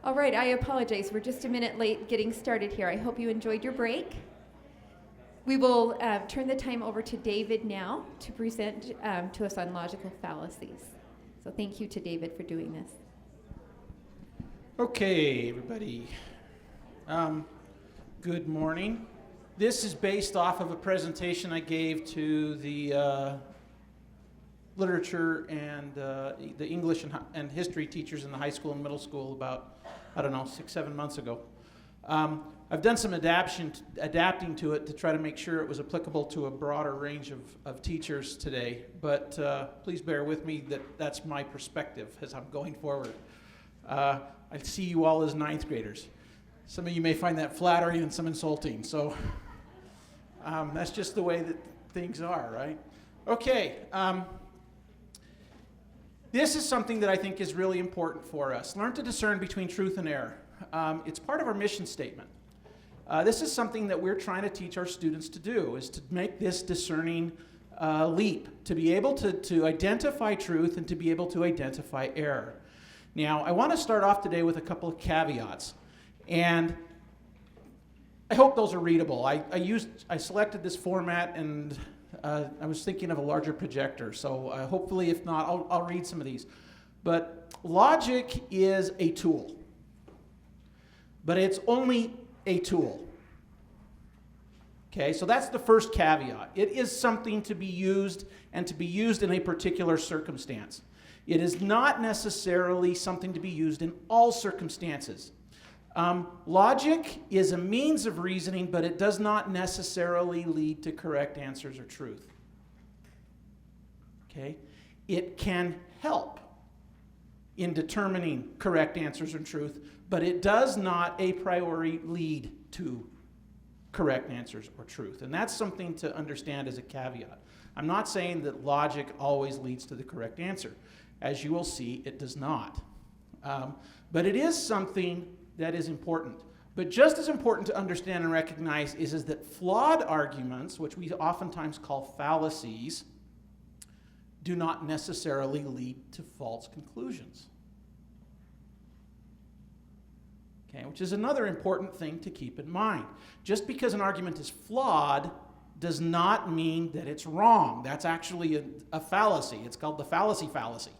All right, I apologize. We're just a minute late getting started here. I hope you enjoyed your break. We will turn the time over to David now to present to us on logical fallacies. So thank you to David for doing this. Okay, everybody. Good morning. This is based off of a presentation I gave to the literature and the English and history teachers in the high school and middle school about, 6-7 months ago. I've done some adapting to it to try to make sure it was applicable to a broader range of teachers today, but please bear with me that that's my perspective as I'm going forward. I see you all as ninth graders. Some of you may find that flattering and some insulting, so that's just the way that things are, right? Okay. This is something that I think is really important for us. Learn to discern between truth and error. It's part of our mission statement. This is something that we're trying to teach our students to do, is to make this discerning leap, to be able to identify truth and to be able to identify error. Now, I want to start off today with a couple of caveats, and I hope those are readable. I selected this format, and I was thinking of a larger projector, so hopefully, if not, I'll read some of these. But logic is a tool, but it's only a tool. Okay, so that's the first caveat. It is something to be used, and to be used in a particular circumstance. It is not necessarily something to be used in all circumstances. Logic is a means of reasoning, but it does not necessarily lead to correct answers or truth. Okay? It can help in determining correct answers and truth, but it does not a priori lead to correct answers or truth. And that's something to understand as a caveat. I'm not saying that logic always leads to the correct answer. As you will see, it does not. But it is something that is important. But just as important to understand and recognize is that flawed arguments, which we oftentimes call fallacies, do not necessarily lead to false conclusions. Okay, which is another important thing to keep in mind. Just because an argument is flawed does not mean that it's wrong. That's actually a fallacy. It's called the fallacy fallacy.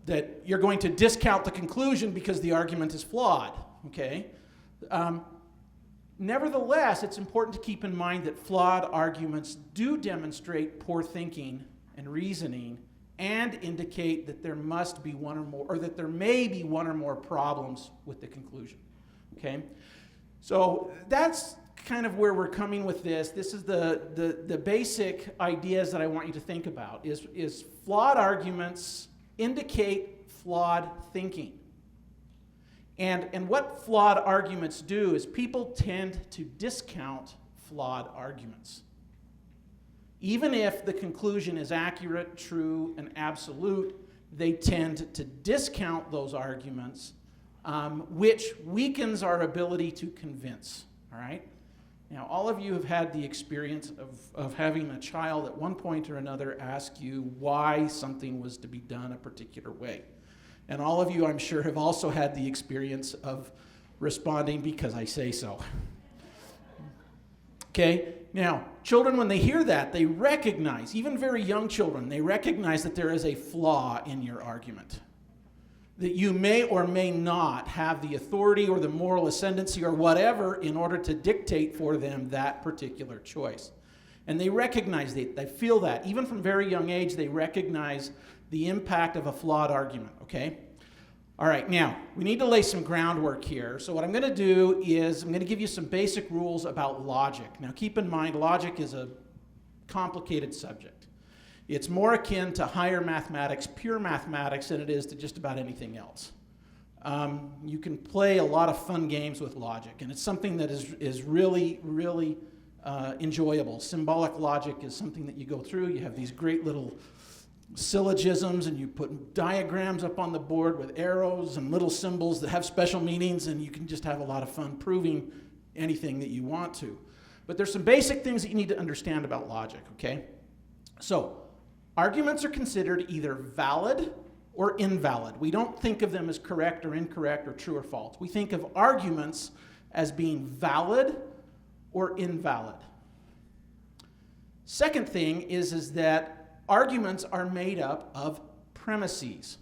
That you're going to discount the conclusion because the argument is flawed, okay? Nevertheless, it's important to keep in mind that flawed arguments do demonstrate poor thinking and reasoning and indicate that there must be one or more, or that there may be one or more problems with the conclusion, okay? So that's kind of where we're coming with this. This is the basic ideas that I want you to think about, is flawed arguments indicate flawed thinking. And what flawed arguments do is people tend to discount flawed arguments. Even if the conclusion is accurate, true, and absolute, they tend to discount those arguments, which weakens our ability to convince, all right? Now, all of you have had the experience of having a child at one point or another ask you why something was to be done a particular way. And all of you, I'm sure, have also had the experience of responding because I say so. Okay? Now, children, when they hear that, they recognize, even very young children, they recognize that there is a flaw in your argument. That you may or may not have the authority or the moral ascendancy or whatever in order to dictate for them that particular choice. And they recognize that, they feel that. Even from very young age, they recognize the impact of a flawed argument, okay? All right, now, we need to lay some groundwork here. So what I'm going to do is I'm going to give you some basic rules about logic. Now, keep in mind, logic is a complicated subject. It's more akin to higher mathematics, pure mathematics, than it is to just about anything else. You can play a lot of fun games with logic, and it's something that is really, really enjoyable. Symbolic logic is something that you go through. You have these great little syllogisms, and you put diagrams up on the board with arrows and little symbols that have special meanings, and you can just have a lot of fun proving anything that you want to. But there's some basic things that you need to understand about logic, okay? So, arguments are considered either valid or invalid. We don't think of them as correct or incorrect or true or false. We think of arguments as being valid or invalid. Second thing is that arguments are made up of premises.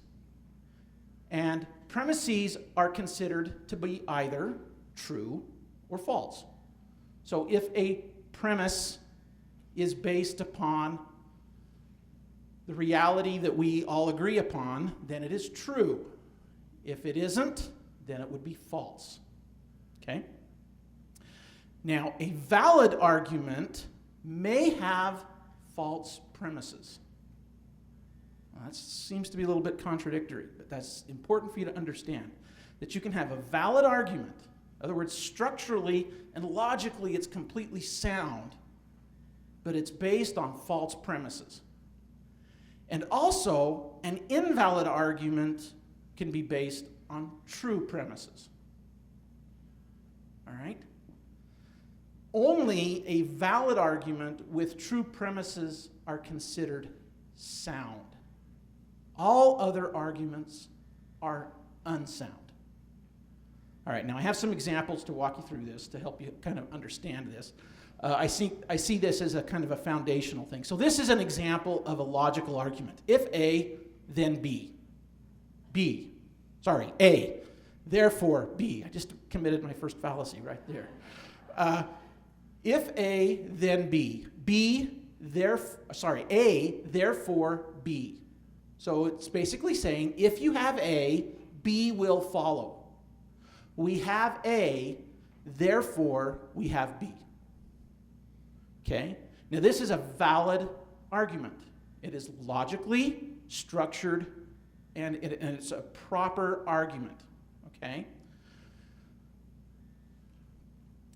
And premises are considered to be either true or false. So if a premise is based upon the reality that we all agree upon, then it is true. If it isn't, then it would be false. Okay? Now, a valid argument may have false premises. Well, that seems to be a little bit contradictory, but that's important for you to understand. That you can have a valid argument, in other words, structurally and logically it's completely sound, but it's based on false premises. And also, an invalid argument can be based on true premises. All right? Only a valid argument with true premises are considered sound. All other arguments are unsound. All right, now I have some examples to walk you through this to help you kind of understand this. I see this as a kind of a foundational thing. So this is an example of a logical argument. If A, then B. A, therefore B. I just committed my first fallacy right there. If A, then B. A, therefore B. So it's basically saying if you have A, B will follow. We have A, therefore we have B. Okay? Now this is a valid argument. It is logically structured and it's a proper argument. Okay?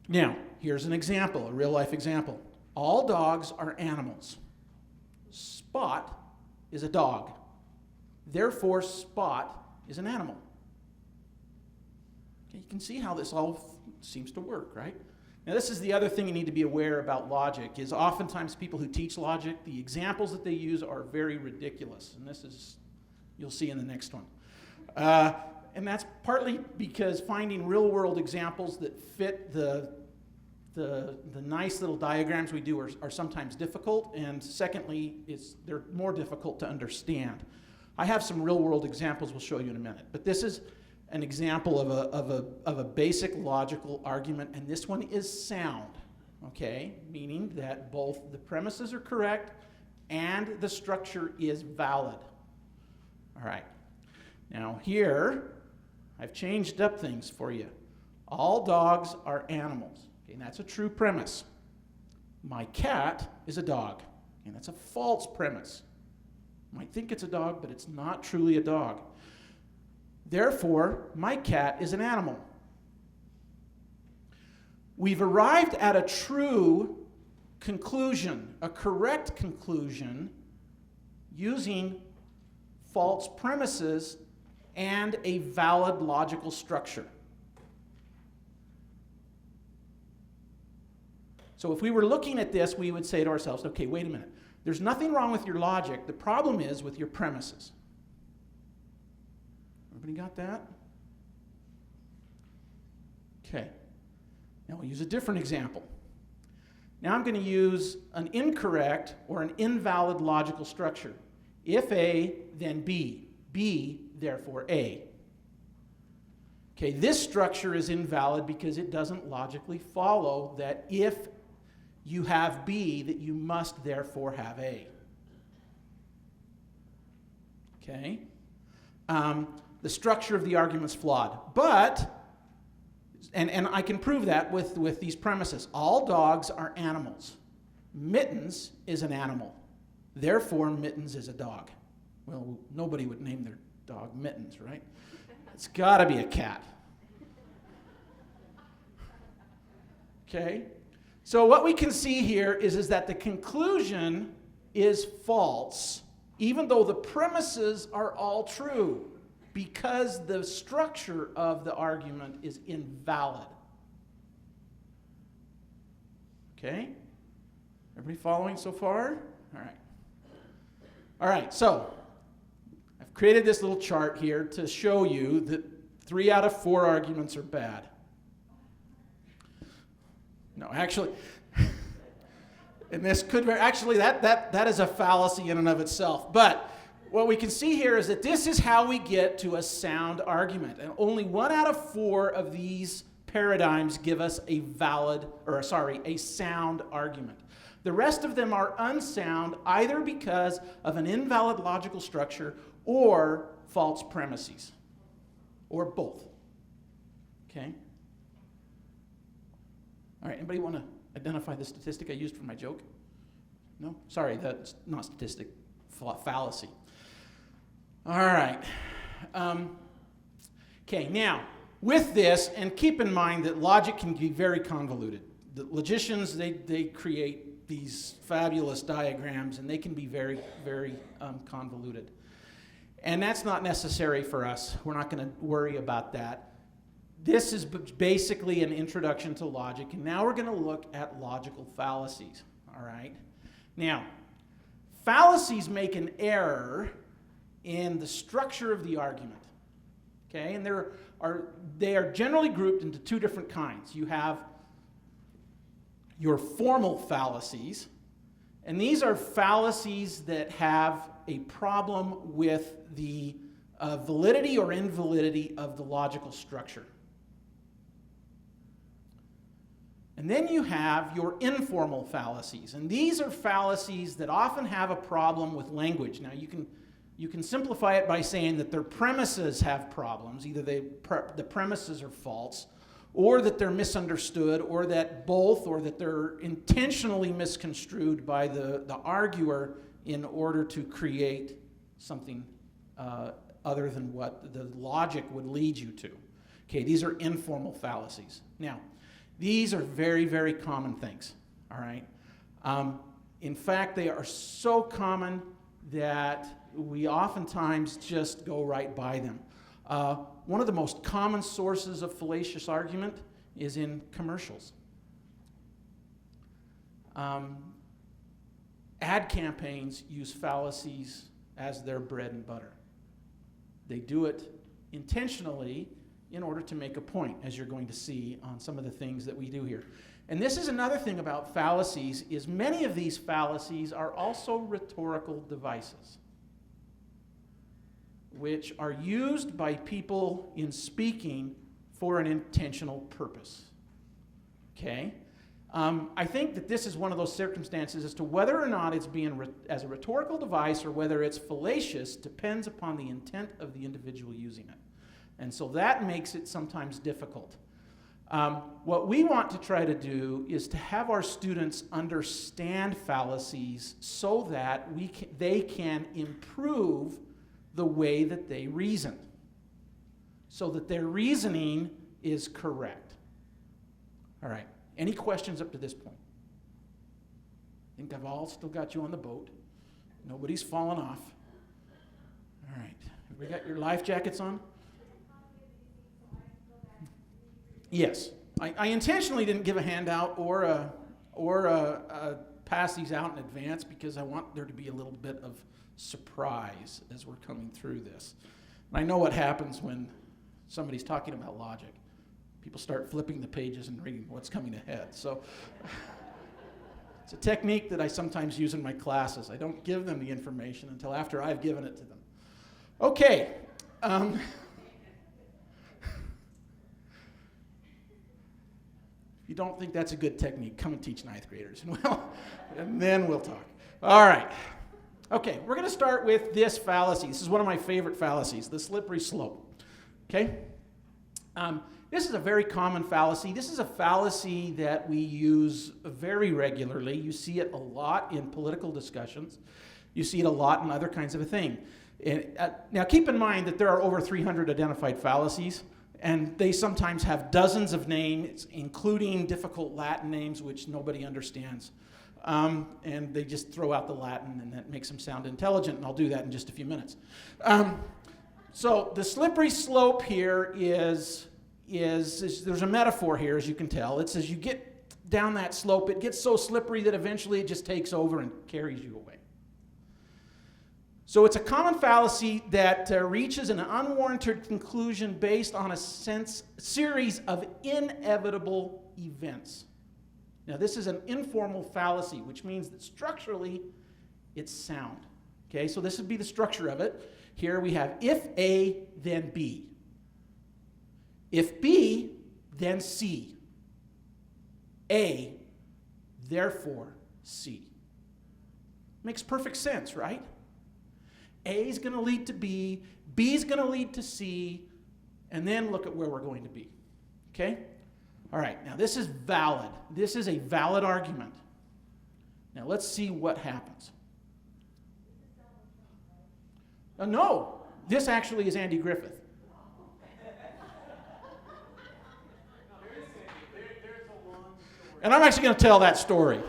Now, here's an example, a real life example. All dogs are animals. Spot is a dog. Therefore, Spot is an animal. Okay, you can see how this all seems to work, right? Now, this is the other thing you need to be aware about logic, is oftentimes people who teach logic, the examples that they use are very ridiculous. And this is, you'll see in the next one. And that's partly because finding real-world examples that fit the nice little diagrams we do are sometimes difficult, and secondly, they're more difficult to understand. I have some real-world examples we'll show you in a minute, but this is an example of a basic logical argument, and this one is sound, okay? Meaning that both the premises are correct and the structure is valid. All right. Now here, I've changed up things for you. All dogs are animals. Okay, and that's a true premise. My cat is a dog, and that's a false premise. You might think it's a dog, but it's not truly a dog. Therefore, my cat is an animal. We've arrived at a true conclusion, a correct conclusion, using false premises and a valid logical structure. So if we were looking at this, we would say to ourselves, okay, wait a minute. There's nothing wrong with your logic. The problem is with your premises. Everybody got that? Okay. Now we'll use a different example. Now I'm going to use an incorrect or an invalid logical structure. If A, then B. B, therefore A. Okay, this structure is invalid because it doesn't logically follow that if you have B, that you must therefore have A. Okay? The structure of the argument is flawed. But, and I can prove that with these premises. All dogs are animals. Mittens is an animal. Therefore, Mittens is a dog. Well, nobody would name their dog Mittens, right? It's got to be a cat. Okay? So what we can see here is that the conclusion is false, even though the premises are all true, because the structure of the argument is invalid. Okay? Everybody following so far? All right. All right, so I've created this little chart here to show you that 3 out of 4 arguments are bad. No, actually, and this could very, actually that is a fallacy in and of itself. But what we can see here is that this is how we get to a sound argument. And only 1 out of 4 of these paradigms give us a sound argument. The rest of them are unsound either because of an invalid logical structure or false premises, or both. Okay? All right, anybody want to identify the statistic I used for my joke? No? Sorry, that's not statistic, fallacy. All right. Okay, now, with this, and keep in mind that logic can be very convoluted. The logicians, they create these fabulous diagrams, and they can be very, very convoluted. And that's not necessary for us. We're not going to worry about that. This is basically an introduction to logic, and now we're going to look at logical fallacies, all right? Now, fallacies make an error in the structure of the argument, okay? And they are generally grouped into 2 different kinds. You have your formal fallacies, and these are fallacies that have a problem with the validity or invalidity of the logical structure. And then you have your informal fallacies, and these are fallacies that often have a problem with language. Now, you can simplify it by saying that their premises have problems. Either the premises are false, or that they're misunderstood, or that both, or that they're intentionally misconstrued by the arguer in order to create something other than what the logic would lead you to. Okay, these are informal fallacies. Now, these are very, very common things, all right? In fact, they are so common that we oftentimes just go right by them. One of the most common sources of fallacious argument is in commercials. Ad campaigns use fallacies as their bread and butter. They do it intentionally in order to make a point, as you're going to see on some of the things that we do here. And this is another thing about fallacies, is many of these fallacies are also rhetorical devices, which are used by people in speaking for an intentional purpose. Okay? I think that this is one of those circumstances as to whether or not it's being as a rhetorical device or whether it's fallacious depends upon the intent of the individual using it. And so that makes it sometimes difficult. What we want to try to do is to have our students understand fallacies so that they can improve the way that they reason, so that their reasoning is correct. All right, any questions up to this point? I think I've all still got you on the boat. Nobody's fallen off. All right, have we got your life jackets on? Yes, I intentionally didn't give a handout or pass these out in advance because I want there to be a little bit of surprise as we're coming through this. And I know what happens when somebody's talking about logic. People start flipping the pages and reading what's coming ahead. So it's a technique that I sometimes use in my classes. I don't give them the information until after I've given it to them. Okay. If you don't think that's a good technique, come and teach 9th graders, and then we'll talk. All right. Okay, we're going to start with this fallacy. This is one of my favorite fallacies, the slippery slope. Okay? This is a very common fallacy. This is a fallacy that we use very regularly. You see it a lot in political discussions. You see it a lot in other kinds of a thing. Now, keep in mind that there are over 300 identified fallacies, and they sometimes have dozens of names, including difficult Latin names, which nobody understands. And they just throw out the Latin, and that makes them sound intelligent, and I'll do that in just a few minutes. So the slippery slope here is there's a metaphor here, as you can tell. It's as you get down that slope, it gets so slippery that eventually it just takes over and carries you away. So it's a common fallacy that reaches an unwarranted conclusion based on a series of inevitable events. Now, this is an informal fallacy, which means that structurally it's sound. Okay, so this would be the structure of it. Here we have if A, then B. If B, then C. A, therefore C. Makes perfect sense, right? A is going to lead to B, B is going to lead to C, and then look at where we're going to be. Okay? All right, now this is valid. This is a valid argument. Now let's see what happens. No, this actually is Andy Griffith. And I'm actually going to tell that story.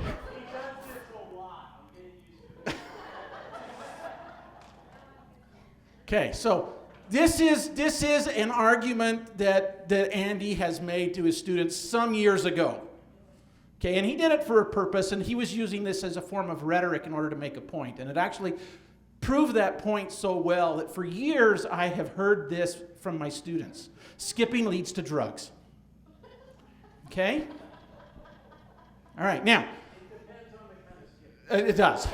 Okay, so this is an argument that Andy has made to his students some years ago. Okay, and he did it for a purpose, and he was using this as a form of rhetoric in order to make a point. And it actually proved that point so well that for years I have heard this from my students. Skipping leads to drugs. Okay? All right, now, it does.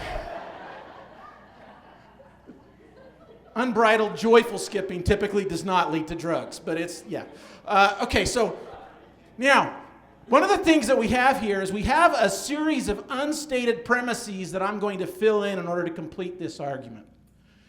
Unbridled, joyful skipping typically does not lead to drugs, but it's, yeah. Okay, so now, one of the things that we have here is we have a series of unstated premises that I'm going to fill in order to complete this argument.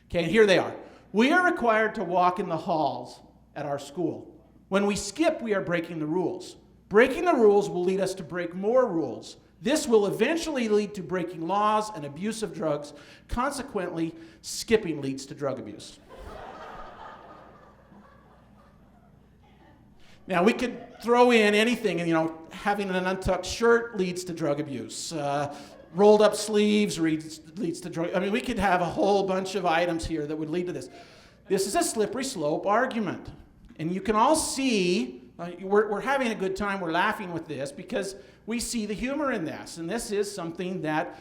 Okay, and here they are. We are required to walk in the halls at our school. When we skip, we are breaking the rules. Breaking the rules will lead us to break more rules. This will eventually lead to breaking laws and abuse of drugs. Consequently, skipping leads to drug abuse. Now, we could throw in anything, having an untucked shirt leads to drug abuse. Rolled up sleeves leads to drug. I mean, we could have a whole bunch of items here that would lead to this. This is a slippery slope argument. And you can all see, we're having a good time, we're laughing with this because we see the humor in this. And this is something that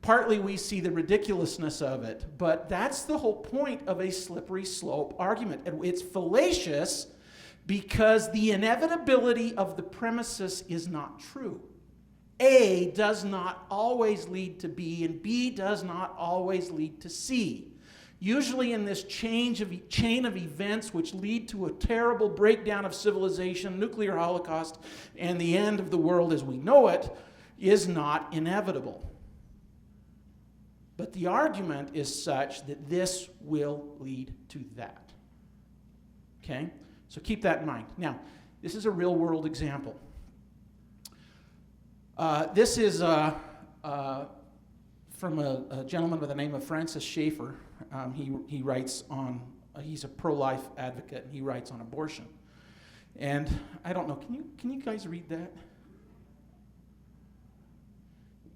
partly we see the ridiculousness of it. But that's the whole point of a slippery slope argument. And it's fallacious because the inevitability of the premises is not true. A does not always lead to B, and B does not always lead to C. Usually in this chain of events which lead to a terrible breakdown of civilization, nuclear holocaust, and the end of the world as we know it, is not inevitable. But the argument is such that this will lead to that. Okay? So keep that in mind. Now, this is a real-world example. This is from a gentleman by the name of Francis Schaeffer. He writes on, he's a pro-life advocate, and he writes on abortion. And I don't know, can you guys read that?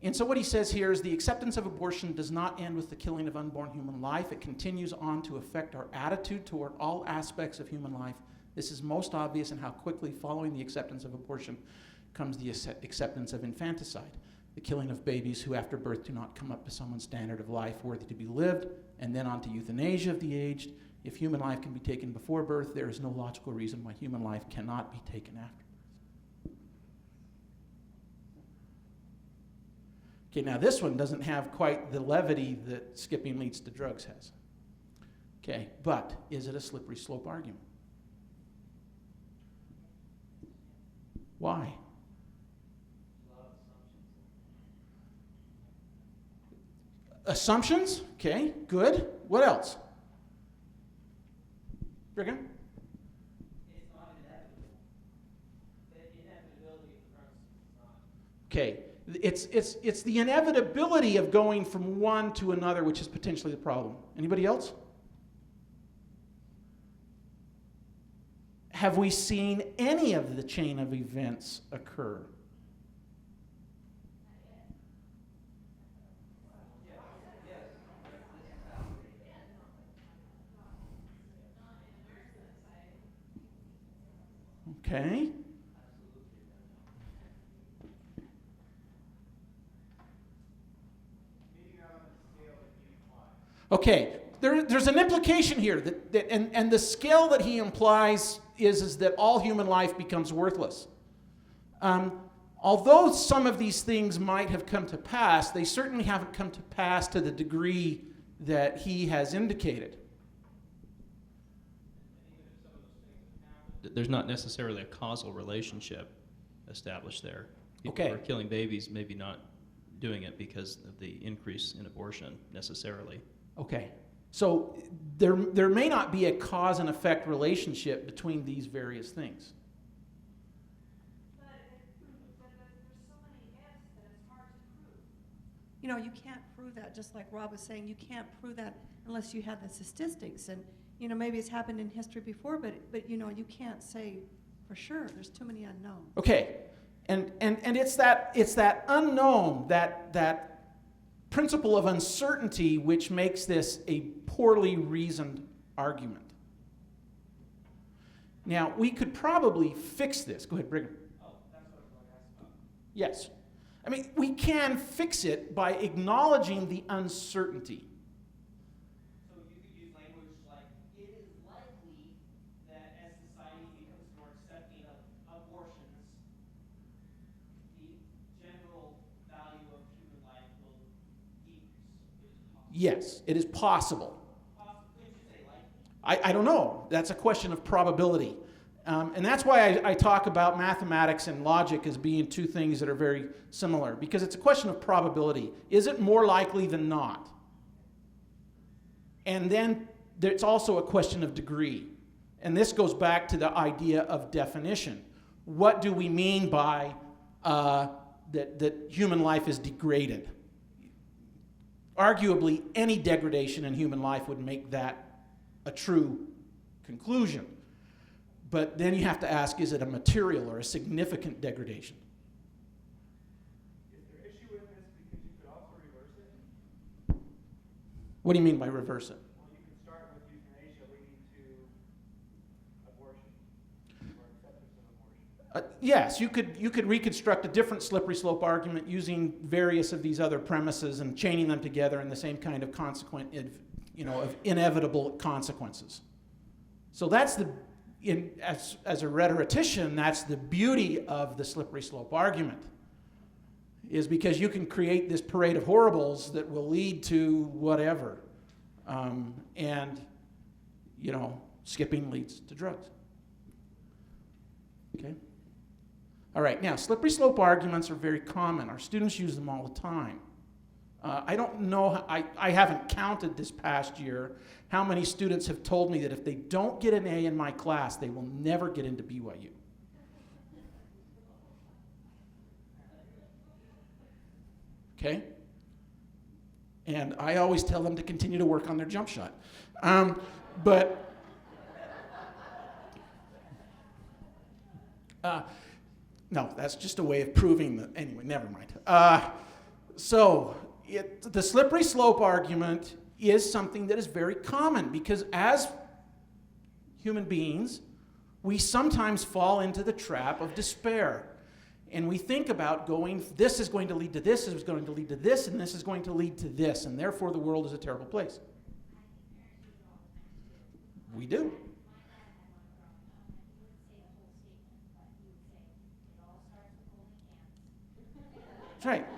And so what he says here is the acceptance of abortion does not end with the killing of unborn human life. It continues on to affect our attitude toward all aspects of human life. This is most obvious in how quickly following the acceptance of abortion comes the acceptance of infanticide, the killing of babies who after birth do not come up to someone's standard of life worthy to be lived, and then on to euthanasia of the aged. If human life can be taken before birth, there is no logical reason why human life cannot be taken after birth. Okay, now this one doesn't have quite the levity that skipping leads to drugs has. Okay, but is it a slippery slope argument? Why? Assumptions? Okay, good. What else? Brigham? It's not inevitable. The inevitability of the premise is not. Okay, it's the inevitability of going from one to another which is potentially the problem. Anybody else? Have we seen any of the chain of events occur? Okay. Okay, there's an implication here and the scale that he implies is that all human life becomes worthless. Although some of these things might have come to pass, they certainly haven't come to pass to the degree that he has indicated. There's not necessarily a causal relationship established there. People Okay. who are killing babies, maybe not doing it because of the increase in abortion necessarily. Okay. So there may not be a cause and effect relationship between these various things. But there's so many ifs that it's hard to prove. You know, you can't prove that, just like Rob was saying, you can't prove that unless you have the statistics. And, you know, maybe it's happened in history before, but you know, you can't say for sure. There's too many unknowns. Okay. And it's that unknown, that principle of uncertainty which makes this a poorly reasoned argument. Now, we could probably fix this. Go ahead, Brigham. Oh, that's what I was going to ask about. Yes. I mean, we can fix it by acknowledging the uncertainty. So you could use language like, it is likely that as society becomes more accepting of abortions, the general value of human life will decrease. Yes, it is possible. Could you say likely? I don't know. That's a question of probability. And that's why I talk about mathematics and logic as being two things that are very similar, because it's a question of probability. Is it more likely than not? And then there's also a question of degree. And this goes back to the idea of definition. What do we mean by that human life is degraded? Arguably, any degradation in human life would make that a true conclusion. But then you have to ask, is it a material or a significant degradation? Is there issue with this because you could also reverse it? What do you mean by reverse it? Well, you can start with euthanasia leading to abortion or acceptance of abortion. Yes, you could reconstruct a different slippery slope argument using various of these other premises and chaining them together in the same kind of of inevitable consequences. So that's as a rhetorician, that's the beauty of the slippery slope argument, is because you can create this parade of horribles that will lead to whatever. And, skipping leads to drugs. Okay? All right, now, slippery slope arguments are very common. Our students use them all the time. I don't know, I haven't counted this past year how many students have told me that if they don't get an A in my class, they will never get into BYU. Okay? And I always tell them to continue to work on their jump shot. No, that's just a way of proving that. Anyway, never mind. The slippery slope argument is something that is very common because as human beings, we sometimes fall into the trap of despair. And we think about this is going to lead to this, this is going to lead to this, and this is going to lead to this, and therefore the world is a terrible place. We do.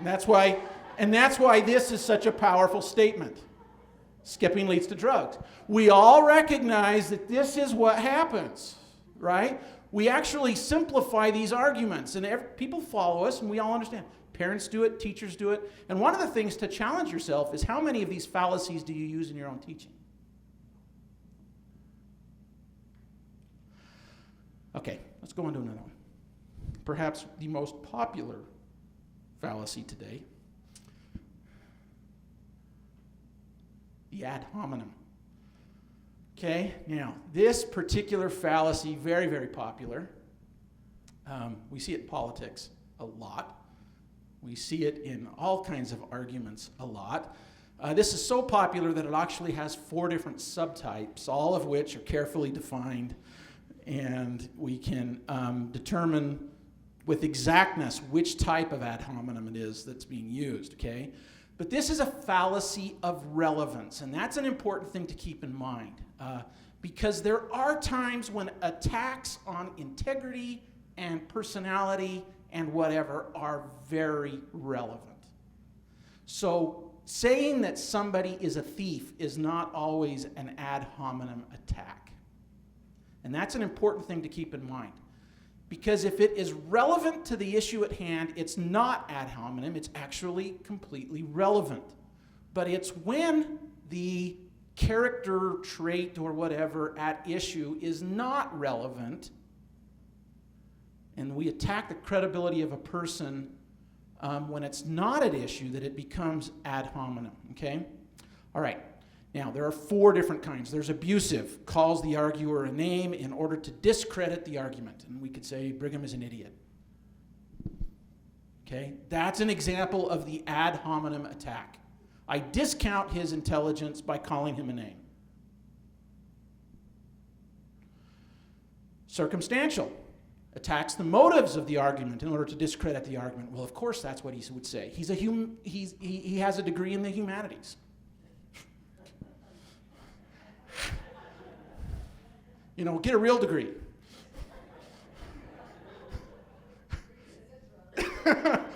That's right. And that's why this is such a powerful statement. Skipping leads to drugs. We all recognize that this is what happens, right? We actually simplify these arguments, and people follow us, and we all understand. Parents do it, teachers do it. And one of the things to challenge yourself is how many of these fallacies do you use in your own teaching? Okay, let's go on to another one. Perhaps the most popular fallacy today. The ad hominem. Okay, now this particular fallacy, very, very popular. We see it in politics a lot. We see it in all kinds of arguments a lot. This is so popular that it actually has 4 different subtypes, all of which are carefully defined, and we can determine with exactness which type of ad hominem it is that's being used, okay? But this is a fallacy of relevance, and that's an important thing to keep in mind. Because there are times when attacks on integrity and personality and whatever are very relevant. So saying that somebody is a thief is not always an ad hominem attack. And that's an important thing to keep in mind. Because if it is relevant to the issue at hand, it's not ad hominem, it's actually completely relevant. But it's when the character trait or whatever at issue is not relevant, and we attack the credibility of a person when it's not at issue, that it becomes ad hominem, okay? All right, now there are 4 different kinds. There's abusive, calls the arguer a name in order to discredit the argument, and we could say Brigham is an idiot. Okay, that's an example of the ad hominem attack. I discount his intelligence by calling him a name. Circumstantial. Attacks the motives of the argument in order to discredit the argument. Well, of course, that's what he would say. He has a degree in the humanities. You know, get a real degree.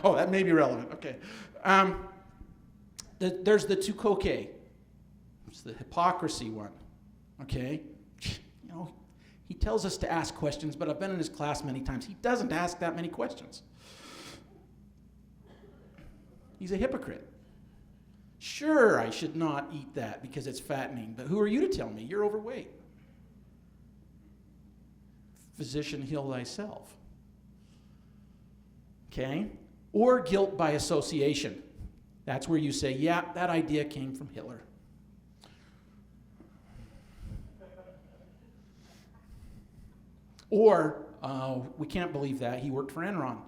Oh, that may be relevant. Okay. There's the tu quoque. It's the hypocrisy one. Okay. You know, he tells us to ask questions, but I've been in his class many times. He doesn't ask that many questions. He's a hypocrite. Sure, I should not eat that because it's fattening, but who are you to tell me? You're overweight. Physician, heal thyself. Okay? Or guilt by association. That's where you say, yeah, that idea came from Hitler. Or, we can't believe that, he worked for Enron.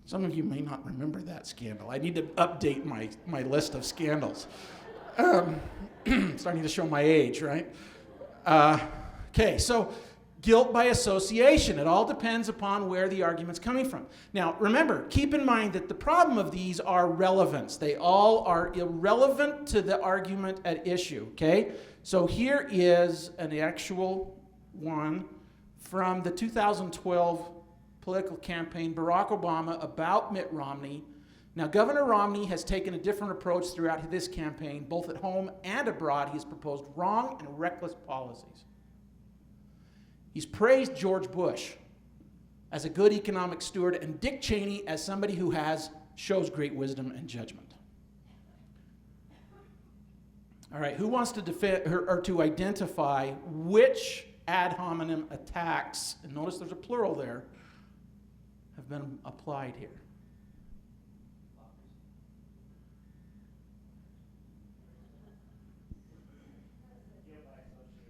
Some of you may not remember that scandal. I need to update my list of scandals. Starting to show my age, right? Okay, so guilt by association. It all depends upon where the argument's coming from. Now, remember, keep in mind that the problem of these are relevance. They all are irrelevant to the argument at issue, okay? So here is an actual one from the 2012 political campaign, Barack Obama, about Mitt Romney. Now, Governor Romney has taken a different approach throughout this campaign, both at home and abroad. He has proposed wrong and reckless policies. He's praised George Bush as a good economic steward and Dick Cheney as somebody who shows great wisdom and judgment. All right, who wants to defend or to identify which ad hominem attacks, and notice there's a plural there, have been applied here?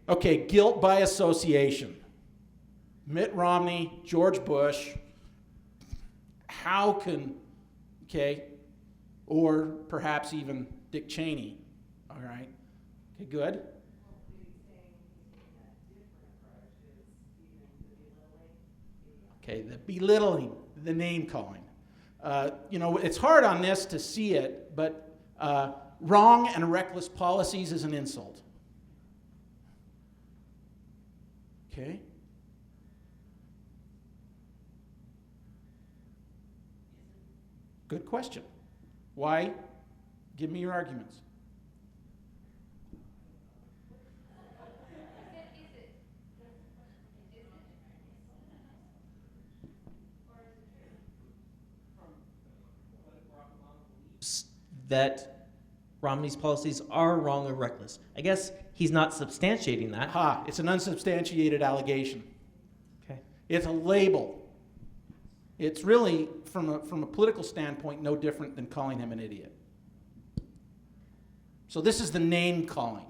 Okay, guilt by association. Mitt Romney, George Bush, or perhaps even Dick Cheney, all right? Okay, good. Okay, the belittling, the name calling. It's hard on this to see it, but wrong and reckless policies is an insult. Okay? Good question. Why? Give me your arguments. That Romney's policies are wrong or reckless. I guess he's not substantiating that. Aha, it's an unsubstantiated allegation. Okay. It's a label. It's really, from a political standpoint, no different than calling him an idiot. So this is the name calling,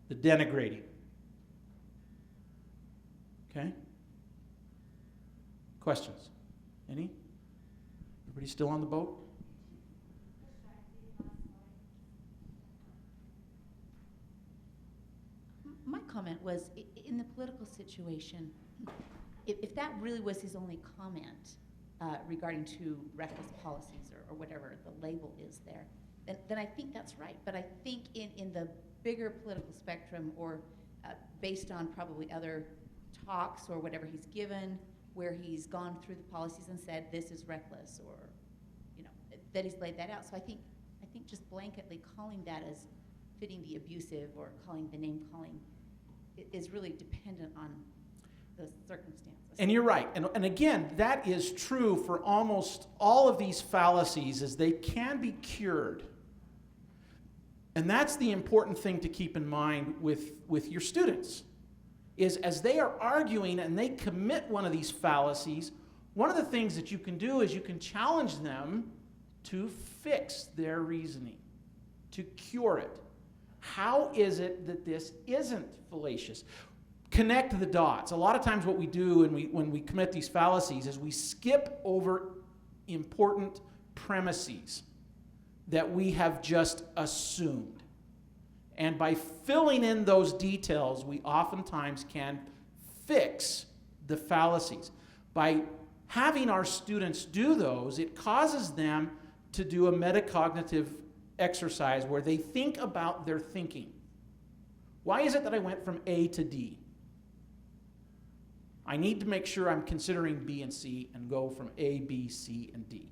the denigrating. Okay? Questions? Any? Everybody still on the boat? My comment was, in the political situation, if that really was his only comment, regarding to reckless policies or whatever the label is there, then I think that's right. But I think in the bigger political spectrum, or based on probably other talks or whatever he's given, where he's gone through the policies and said this is reckless, or that he's laid that out. So I think just blanketly calling that as fitting the abusive or calling the name calling is really dependent on the circumstances. And you're right. And again, that is true for almost all of these fallacies, is they can be cured. And that's the important thing to keep in mind with your students, is as they are arguing and they commit one of these fallacies, one of the things that you can do is you can challenge them to fix their reasoning, to cure it. How is it that this isn't fallacious? Connect the dots. A lot of times what we do when we commit these fallacies is we skip over important premises that we have just assumed. And by filling in those details, we oftentimes can fix the fallacies. By having our students do those, it causes them to do a metacognitive exercise where they think about their thinking. Why is it that I went from A to D? I need to make sure I'm considering B and C and go from A, B, C, and D.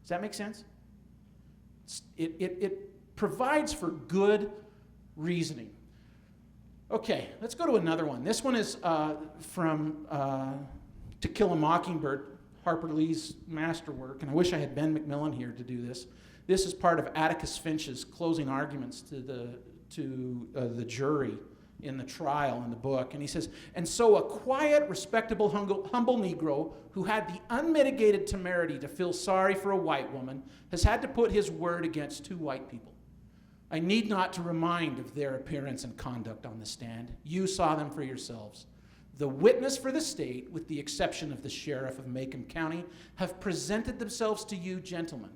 Does that make sense? It provides for good reasoning. Okay, let's go to another one. This one is from To Kill a Mockingbird, Harper Lee's masterwork, and I wish I had Ben McMillan here to do this. This is part of Atticus Finch's closing arguments to the jury in the trial in the book. And he says, and so a quiet, respectable, humble Negro who had the unmitigated temerity to feel sorry for a white woman has had to put his word against two white people. I need not to remind of their appearance and conduct on the stand. You saw them for yourselves. The witness for the state, with the exception of the sheriff of Macomb County, have presented themselves to you, gentlemen,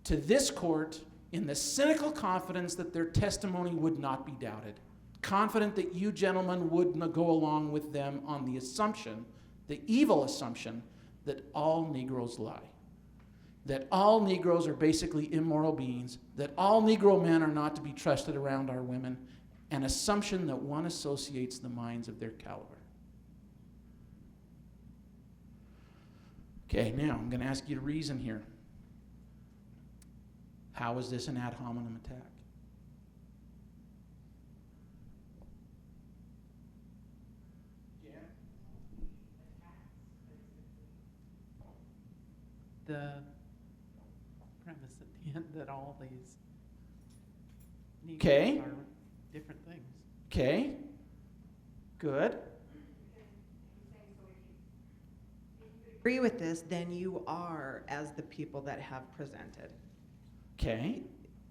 to this court in the cynical confidence that their testimony would not be doubted, confident that you gentlemen would go along with them on the assumption, the evil assumption, that all Negroes lie, that all Negroes are basically immoral beings, that all Negro men are not to be trusted around our women, an assumption that one associates the minds of their caliber. Okay, now I'm going to ask you to reason here. How is this an ad hominem attack? The premise at the end that all these Okay. are different things. Okay, good. Agree with this, then you are as the people that have presented. Okay.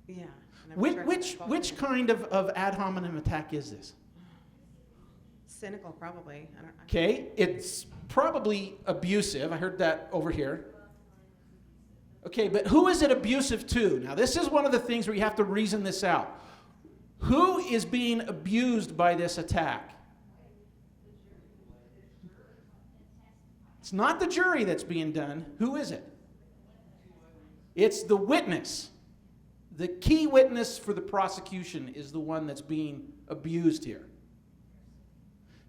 Yeah. and I'm sure it's Which kind of ad hominem attack is this? cynical, probably. I don't. Okay, it's probably abusive. I heard that over here. Okay, but who is it abusive to? Now, this is one of the things where you have to reason this out. Who is being abused by this attack? It's not the jury that's being done. Who is it? It's the witness. The key witness for the prosecution is the one that's being abused here.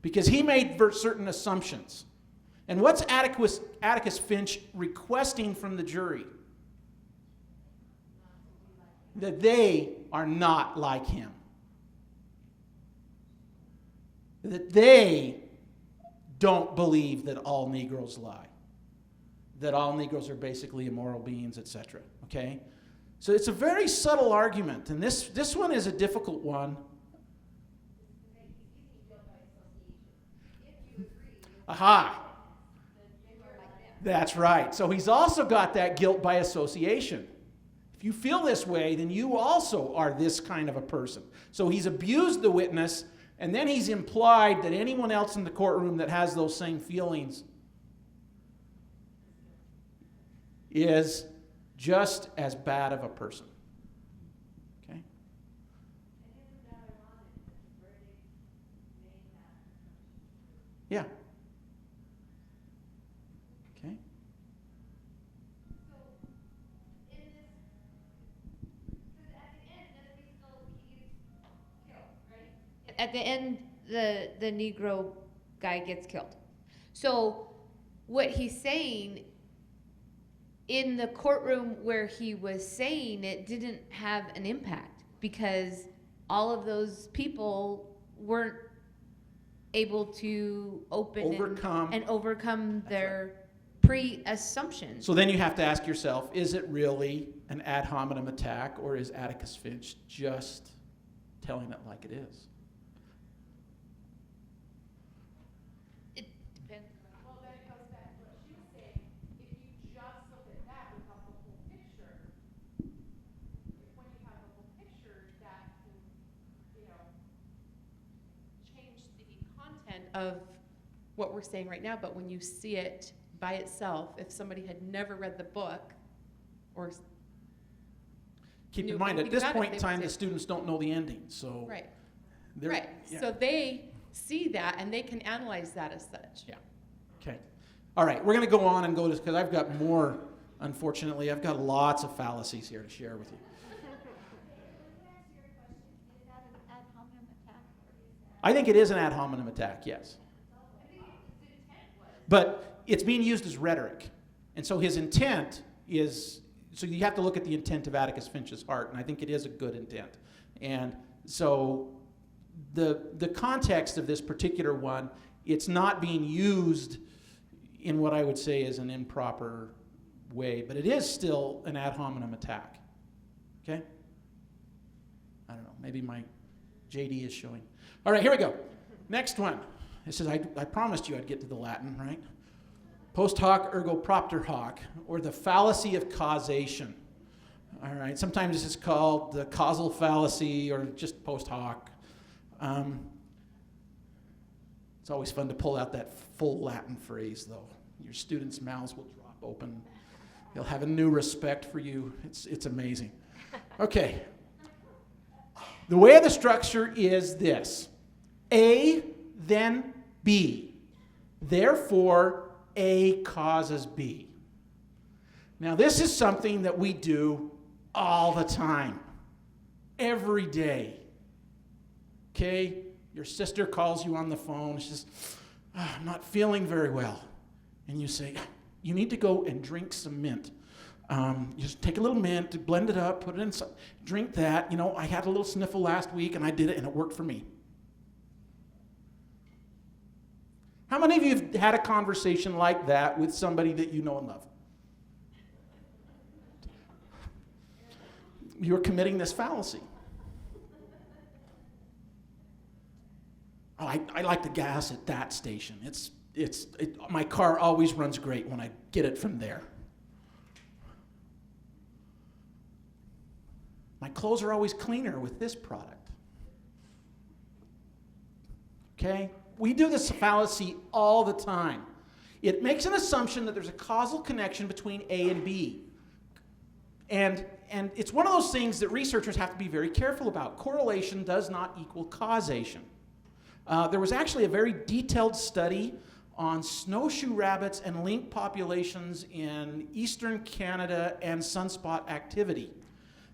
Because he made certain assumptions. And what's Atticus Finch requesting from the jury? That they are not like him. That they don't believe that all Negroes lie. That all Negroes are basically immoral beings, etc. Okay? So it's a very subtle argument, and this one is a difficult one. Aha! That's right. So he's also got that guilt by association. If you feel this way, then you also are this kind of a person. So he's abused the witness, and then he's implied that anyone else in the courtroom that has those same feelings is just as bad of a person. Okay? Yeah. Okay? at the end, the Negro guy gets killed. So what he's saying in the courtroom where he was saying it didn't have an impact because all of those people weren't able to overcome their pre-assumptions. So then you have to ask yourself, is it really an ad hominem attack, or is Atticus Finch just telling it like it is? It depends. Well, then it goes back to what she was saying. If you just look at that without the whole picture, when you have the whole picture, that can, change the content of what we're saying right now. But when you see it by itself, if somebody had never read the book, or keep knew in mind, at anything this about it, point in they would time, say- the students don't know the ending, so right, they're- right. yeah. So they see that and they can analyze that as such. Yeah. Okay. All right, we're going to go on and go to, because I've got more, unfortunately, I've got lots of fallacies here to share with you. I think it is an ad hominem attack, yes. But it's being used as rhetoric. And so his intent is, so you have to look at the intent of Atticus Finch's heart, and I think it is a good intent. And so the context of this particular one, it's not being used in what I would say is an improper way, but it is still an ad hominem attack. Okay? I don't know, maybe my JD is showing. All right, here we go. Next one. It says, I promised you I'd get to the Latin, right? Post hoc ergo propter hoc, or the fallacy of causation. All right, sometimes this is called the causal fallacy or just post hoc. It's always fun to pull out that full Latin phrase, though. Your students' mouths will drop open. They'll have a new respect for you. It's amazing. Okay. The way of the structure is this. A, then B. Therefore, A causes B. Now, this is something that we do all the time, every day. Okay? Your sister calls you on the phone. She says, I'm not feeling very well. And you say, you need to go and drink some mint. Just take a little mint, blend it up, put it in, drink that. You know, I had a little sniffle last week, and I did it, and it worked for me. How many of you have had a conversation like that with somebody that you know and love? You're committing this fallacy. Oh, I like the gas at that station. My car always runs great when I get it from there. My clothes are always cleaner with this product. Okay? We do this fallacy all the time. It makes an assumption that there's a causal connection between A and B. And it's one of those things that researchers have to be very careful about. Correlation does not equal causation. There was actually a very detailed study on snowshoe rabbits and lynx populations in eastern Canada and sunspot activity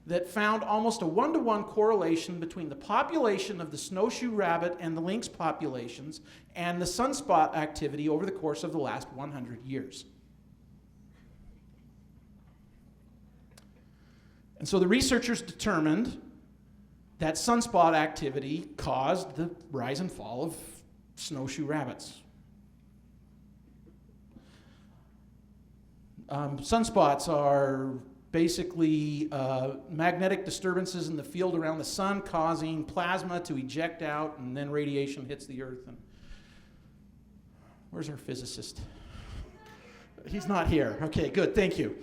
that found almost a 1-to-1 correlation between the population of the snowshoe rabbit and the lynx populations and the sunspot activity over the course of the last 100 years. And so the researchers determined that sunspot activity caused the rise and fall of snowshoe rabbits. Sunspots are basically magnetic disturbances in the field around the sun causing plasma to eject out, and then radiation hits the earth. And where's our physicist? He's not here. Okay, good, thank you.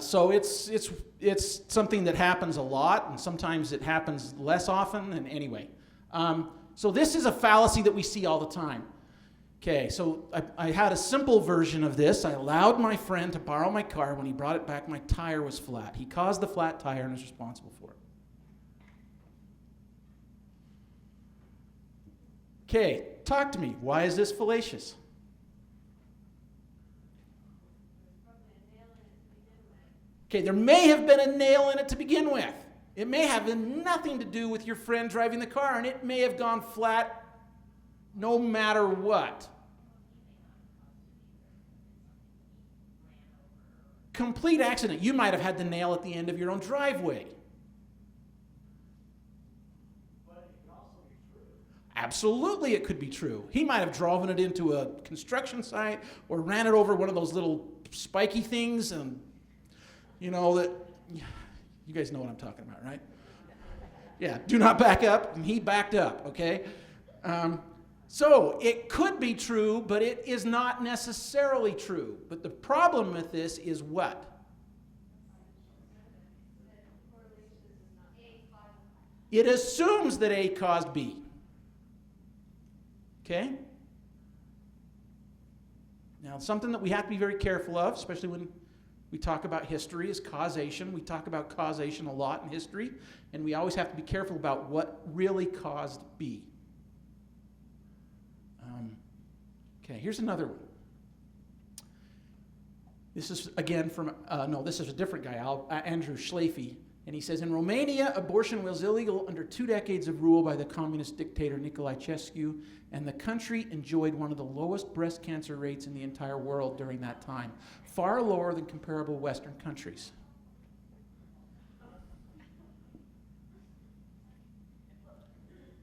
So it's something that happens a lot, and sometimes it happens less often, and anyway. So this is a fallacy that we see all the time. Okay, so I had a simple version of this. I allowed my friend to borrow my car. When he brought it back, my tire was flat. He caused the flat tire and is responsible for it. Okay, talk to me. Why is this fallacious? Okay, there may have been a nail in it to begin with. It may have nothing to do with your friend driving the car, and it may have gone flat no matter what. Complete accident. You might have had the nail at the end of your own driveway. Absolutely, it could be true. He might have driven it into a construction site or ran it over one of those little spiky things, and that. You guys know what I'm talking about, right? Yeah, do not back up, and he backed up, okay? So it could be true, but it is not necessarily true. But the problem with this is what? It assumes that A caused B. Okay? Now, something that we have to be very careful of, especially when we talk about history, is causation. We talk about causation a lot in history, and we always have to be careful about what really caused B. Okay, here's another one. This is, again, from, this is a different guy, Andrew Schlafly, and he says, in Romania, abortion was illegal under 2 decades of rule by the communist dictator Nicolae Ceausescu, and the country enjoyed one of the lowest breast cancer rates in the entire world during that time, far lower than comparable Western countries.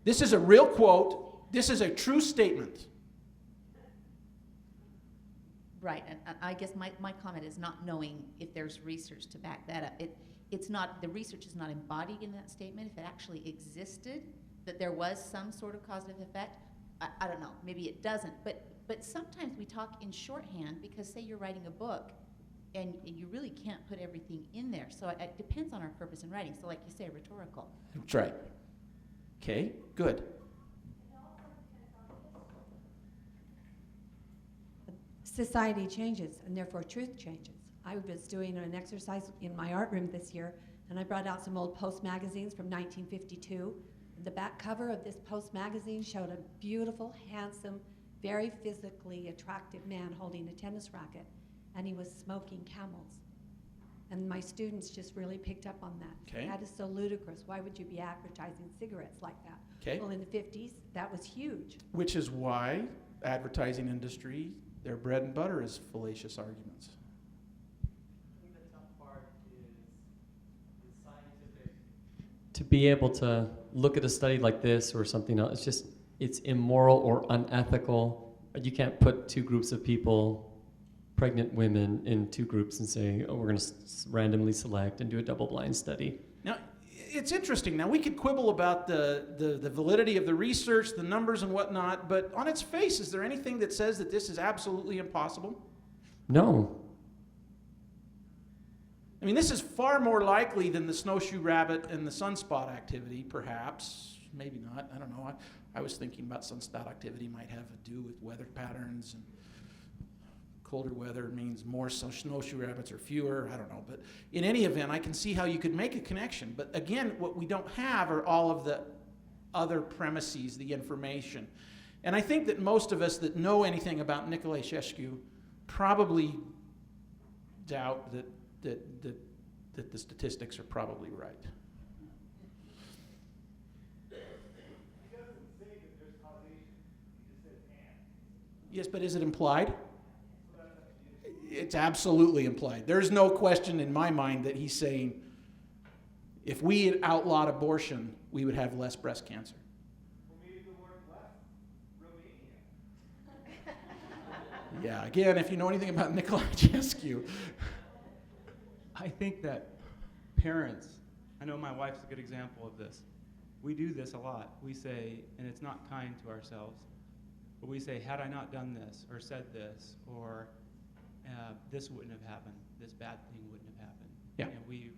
This is a real quote. This is a true statement. Right, and I guess my comment is not knowing if there's research to back that up. It's not, the research is not embodied in that statement. If it actually existed, that there was some sort of causative effect, I don't know, maybe it doesn't. But sometimes we talk in shorthand because, say you're writing a book and you really can't put everything in there. So it depends on our purpose in writing. So like you say, rhetorical. That's right. Okay, good. Society changes, and therefore truth changes. I was doing an exercise in my art room this year, and I brought out some old Post magazines from 1952. The back cover of this Post magazine showed a beautiful, handsome, very physically attractive man holding a tennis racket, and he was smoking Camels. And my students just really picked up on that. Okay. That is so ludicrous. Why would you be advertising cigarettes like that? Okay. Well, in the 50s, that was huge. Which is why advertising industry, their bread and butter is fallacious arguments. I think the tough part is scientific. To be able to look at a study like this or something else, it's immoral or unethical. You can't put 2 groups of people, pregnant women, in 2 groups and say, oh, we're going to randomly select and do a double-blind study. Now, it's interesting. Now, we could quibble about the validity of the research, the numbers and whatnot, but on its face, is there anything that says that this is absolutely impossible? No. I mean, this is far more likely than the snowshoe rabbit and the sunspot activity, perhaps. Maybe not. I don't know. I was thinking about sunspot activity might have to do with weather patterns, and colder weather means more snowshoe rabbits or fewer. I don't know. But in any event, I can see how you could make a connection. But again, what we don't have are all of the other premises, the information. And I think that most of us that know anything about Nicolae Ceausescu probably doubt that the statistics are probably right. He doesn't say that there's causation. He just says and. Yes, but is it implied? It's absolutely implied. There's no question in my mind that he's saying if we had outlawed abortion, we would have less breast cancer. Well, maybe the word less, Romania. Yeah, again, if you know anything about Nicolae Ceausescu. I think that parents, I know my wife's a good example of this. We do this a lot. We say, and it's not kind to ourselves, but we say, had I not done this, or said this, or this wouldn't have happened, this bad thing wouldn't have happened. Yeah. And we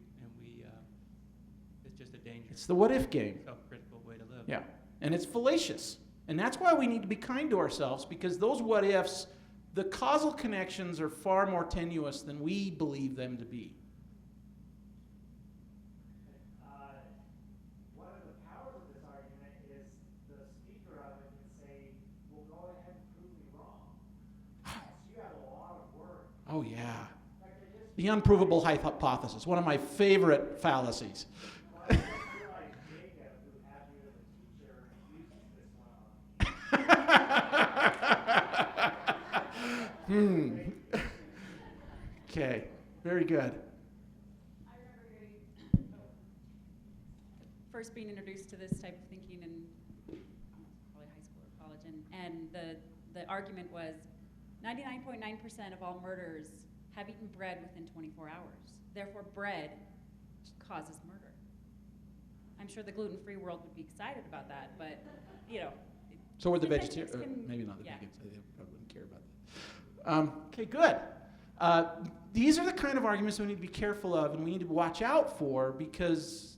it's just a dangerous. It's the what if game. Self-critical way to live. Yeah, and it's fallacious. And that's why we need to be kind to ourselves, because those what ifs, the causal connections are far more tenuous than we believe them to be. One of the powers of this argument is the speaker of it can say, well, go ahead and prove me wrong. So you have a lot of work. Oh, yeah. The unprovable hypothesis, one of my favorite fallacies. Okay, very good. I remember first being introduced to this type of thinking in probably high school or college, and the argument was 99.9% of all murderers have eaten bread within 24 hours. Therefore, bread causes murder. I'm sure the gluten-free world would be excited about that, but, you know. So would the statistics vegetarians, can- maybe not the yeah. vegans, they probably wouldn't care about that. Okay, good. These are the kind of arguments we need to be careful of and we need to watch out for, because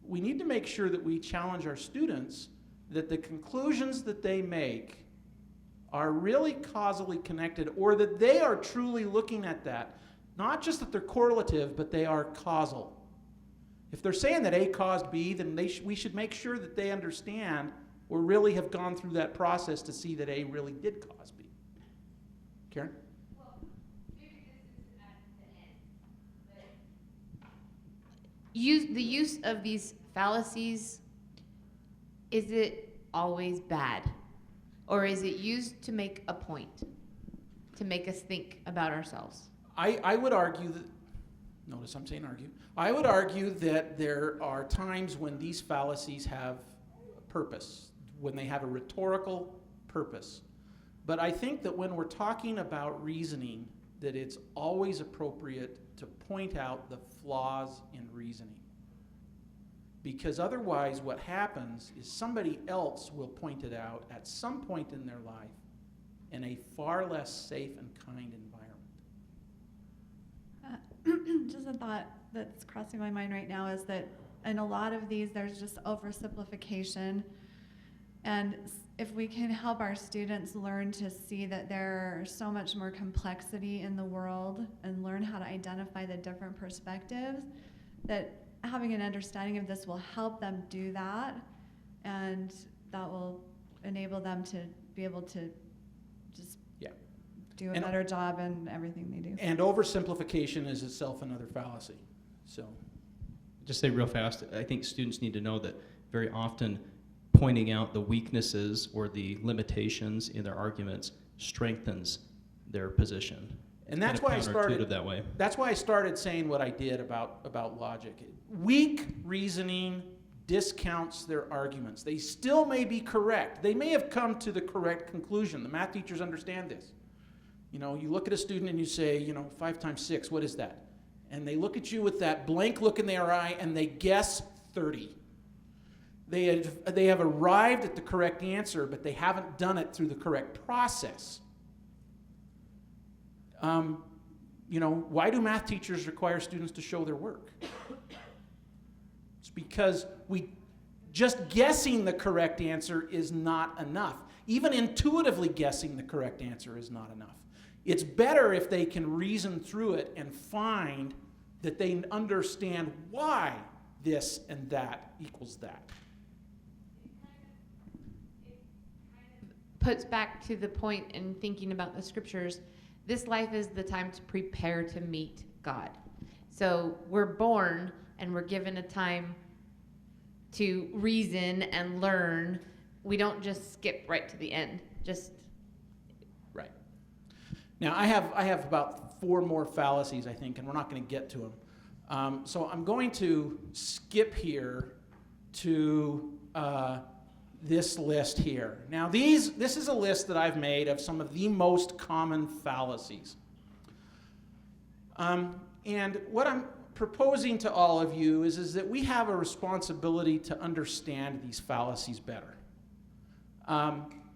we need to make sure that we challenge our students that the conclusions that they make are really causally connected, or that they are truly looking at that. Not just that they're correlative, but they are causal. If they're saying that A caused B, then we should make sure that they understand or really have gone through that process to see that A really did cause B. Karen? The use of these fallacies, is it always bad? Or is it used to make a point? To make us think about ourselves? I would argue that, notice I'm saying argue, I would argue that there are times when these fallacies have a purpose, when they have a rhetorical purpose. But I think that when we're talking about reasoning, that it's always appropriate to point out the flaws in reasoning. Because otherwise what happens is somebody else will point it out at some point in their life in a far less safe and kind environment. Just a thought that's crossing my mind right now is that in a lot of these there's just oversimplification, and if we can help our students learn to see that there's so much more complexity in the world and learn how to identify the different perspectives, that having an understanding of this will help them do that, and that will enable them to be able to just do a better job in everything they do. And oversimplification is itself another fallacy. So, Just say real fast, I think students need to know that very often pointing out the weaknesses or the limitations in their arguments strengthens their position. and that's Kind why I of started counterintuitive that way. That's why I started saying what I did about logic. Weak reasoning discounts their arguments. They still may be correct. They may have come to the correct conclusion. The math teachers understand this. You know, you look at a student and you say, 5 times 6, what is that? And they look at you with that blank look in their eye and they guess 30. They have arrived at the correct answer, but they haven't done it through the correct process. Why do math teachers require students to show their work? It's because just guessing the correct answer is not enough. Even intuitively guessing the correct answer is not enough. It's better if they can reason through it and find that they understand why this and that equals that. Puts back to the point in thinking about the scriptures, this life is the time to prepare to meet God. So we're born and we're given a time to reason and learn. We don't just skip right to the end. Right. Now I have about 4 more fallacies, I think, and we're not going to get to them. So I'm going to skip here to this list here. Now this is a list that I've made of some of the most common fallacies. And what I'm proposing to all of you is that we have a responsibility to understand these fallacies better.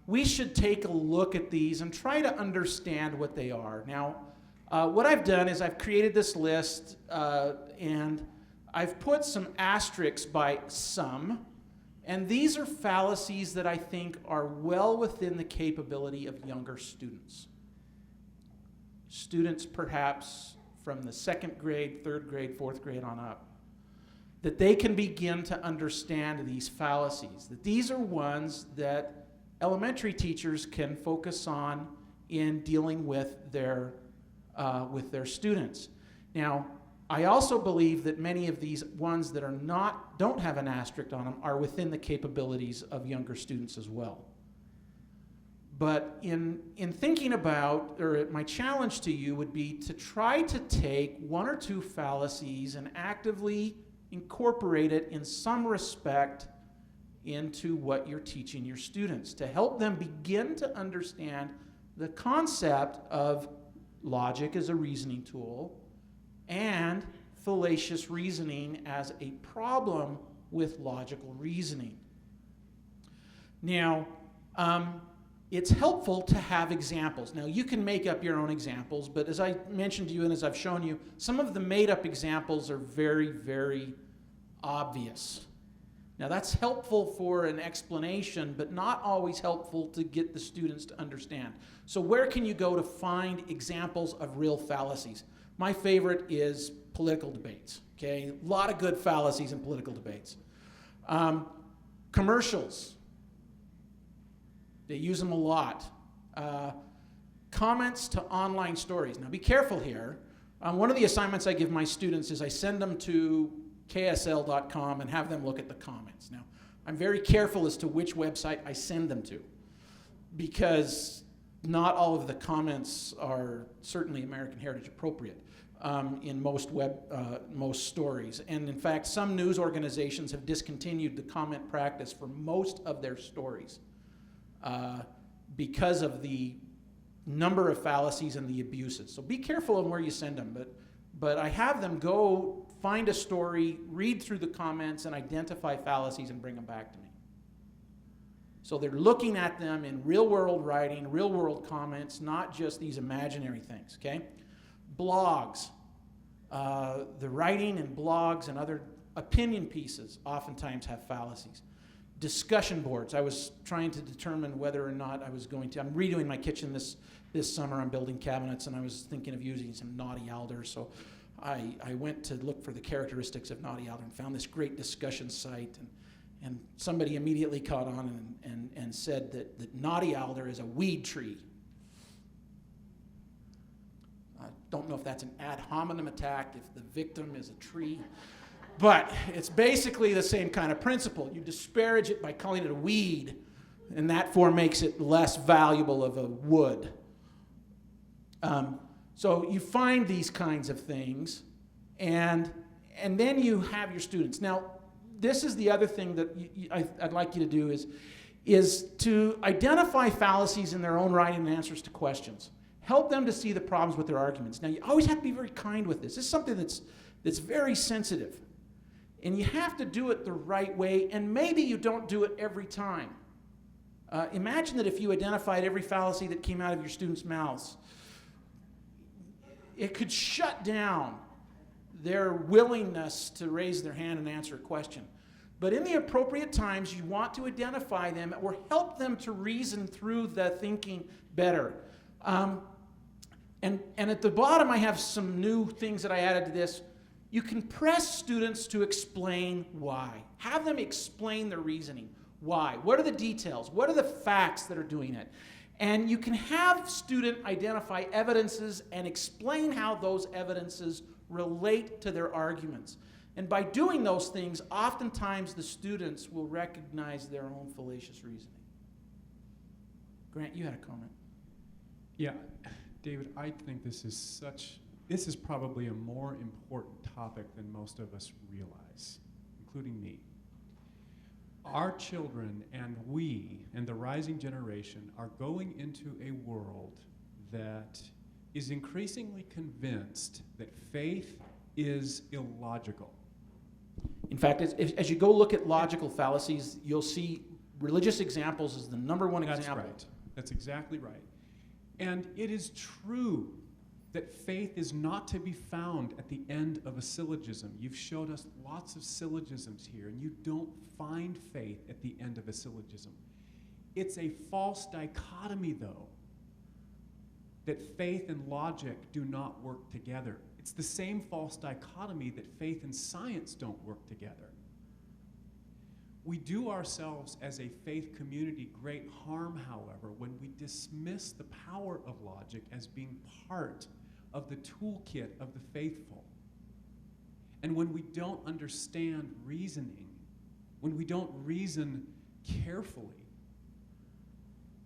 We should take a look at these and try to understand what they are. Now, what I've done is I've created this list and I've put some asterisks by some. And these are fallacies that I think are well within the capability of younger students. Students perhaps from the 2nd grade, 3rd grade, 4th grade on up. That they can begin to understand these fallacies. That these are ones that elementary teachers can focus on in dealing with their students. Now, I also believe that many of these ones that don't have an asterisk on them are within the capabilities of younger students as well. But in thinking about, or my challenge to you would be to try to take one or two fallacies and actively incorporate it in some respect into what you're teaching your students to help them begin to understand the concept of logic as a reasoning tool and fallacious reasoning as a problem with logical reasoning. Now, it's helpful to have examples. Now, you can make up your own examples, but as I mentioned to you and as I've shown you, some of the made-up examples are very, very obvious. Now, that's helpful for an explanation, but not always helpful to get the students to understand. So where can you go to find examples of real fallacies? My favorite is political debates, okay? A lot of good fallacies in political debates. Commercials. They use them a lot. Comments to online stories. Now be careful here. One of the assignments I give my students is I send them to ksl.com and have them look at the comments. Now, I'm very careful as to which website I send them to because not all of the comments are certainly American Heritage appropriate in most stories. And in fact, some news organizations have discontinued the comment practice for most of their stories. Because of the number of fallacies and the abuses. So be careful on where you send them, but I have them go find a story, read through the comments, and identify fallacies and bring them back to me. So they're looking at them in real-world writing, real-world comments, not just these imaginary things, okay? Blogs. The writing in blogs and other opinion pieces oftentimes have fallacies. Discussion boards. I was trying to determine whether or not I was going to. I'm redoing my kitchen this summer. I'm building cabinets, and I was thinking of using some knotty alder. So I went to look for the characteristics of knotty alder and found this great discussion site. And somebody immediately caught on and said that knotty alder is a weed tree. I don't know if that's an ad hominem attack, if the victim is a tree. But it's basically the same kind of principle. You disparage it by calling it a weed, and that makes it less valuable of a wood. So you find these kinds of things, and then you have your students. Now, this is the other thing that I'd like you to do is to identify fallacies in their own writing and answers to questions. Help them to see the problems with their arguments. Now, you always have to be very kind with this. This is something that's very sensitive. And you have to do it the right way, and maybe you don't do it every time. Imagine that if you identified every fallacy that came out of your students' mouths, it could shut down their willingness to raise their hand and answer a question. But in the appropriate times, you want to identify them or help them to reason through the thinking better. And at the bottom, I have some new things that I added to this. You can press students to explain why. Have them explain their reasoning. Why? What are the details? What are the facts that are doing it? And you can have student identify evidences and explain how those evidences relate to their arguments. And by doing those things, oftentimes the students will recognize their own fallacious reasoning. Grant, you had a comment. Yeah, David, I think this is probably a more important topic than most of us realize, including me. Our children and we and the rising generation are going into a world that is increasingly convinced that faith is illogical. In fact, as you go look at logical fallacies, you'll see religious examples as the number one example. That's right. That's exactly right. And it is true that faith is not to be found at the end of a syllogism. You've showed us lots of syllogisms here, and you don't find faith at the end of a syllogism. It's a false dichotomy, though, that faith and logic do not work together. It's the same false dichotomy that faith and science don't work together. We do ourselves as a faith community great harm, however, when we dismiss the power of logic as being part of the toolkit of the faithful. And when we don't understand reasoning, when we don't reason carefully,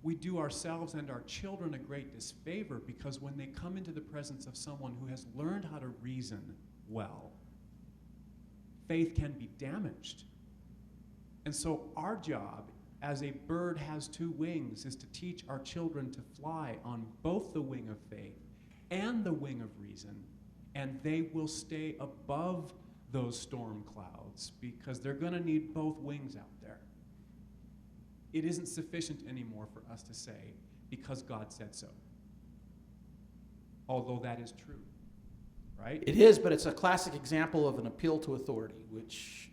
we do ourselves and our children a great disfavor, because when they come into the presence of someone who has learned how to reason well, faith can be damaged. And so our job as a bird has two wings is to teach our children to fly on both the wing of faith and the wing of reason, and they will stay above those storm clouds because they're going to need both wings out there. It isn't sufficient anymore for us to say, because God said so. Although that is true, right? It is, but it's a classic example of an appeal to authority, which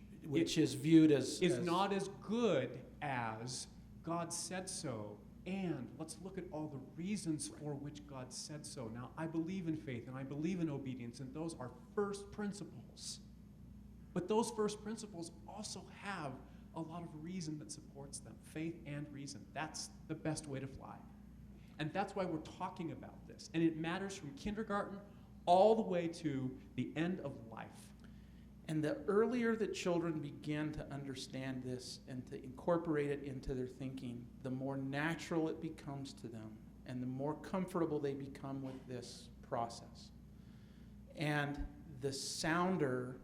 is viewed as... Is not as good as God said so, and let's look at all the reasons for which God said so. Now, I believe in faith, and I believe in obedience, and those are first principles. But those first principles also have a lot of reason that supports them, faith and reason. That's the best way to fly. And that's why we're talking about this. And it matters from kindergarten all the way to the end of life. And the earlier that children begin to understand this and to incorporate it into their thinking, the more natural it becomes to them and the more comfortable they become with this process. And the sounder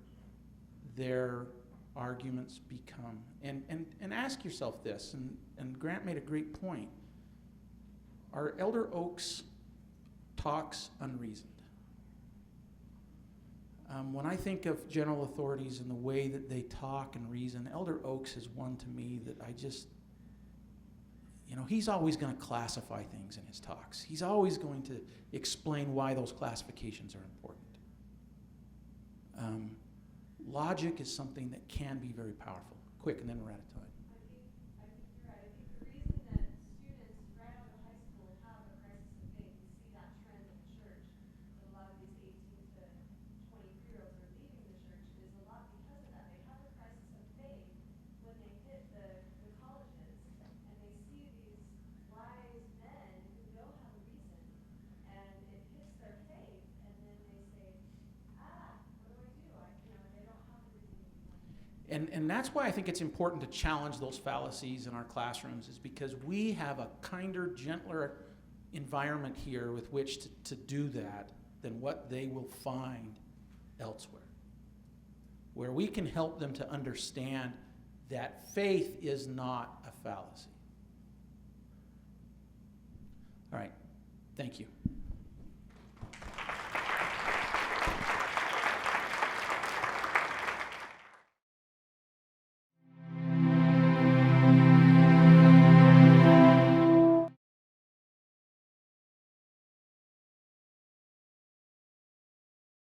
their arguments become. And ask yourself this, and Grant made a great point. Are Elder Oak's talks unreasoned? When I think of general authorities and the way that they talk and reason, Elder Oaks is one to me that I just, he's always going to classify things in his talks. He's always going to explain why those classifications are important. Logic is something that can be very powerful. Quick, and then we're out of time. I think you're right. I think the reason that students right out of high school have a crisis of faith, we see that trend in the church, that a lot of these 18 to 23-year-olds are leaving the church, is a lot because of that. They have a crisis of faith when they hit the colleges, and they see these wise men who know how to reason, and it hits their faith, and then they say, what do? They don't have the reason anymore. And that's why I think it's important to challenge those fallacies in our classrooms, is because we have a kinder, gentler environment here with which to do that than what they will find elsewhere. Where we can help them to understand that faith is not a fallacy. All right, thank you.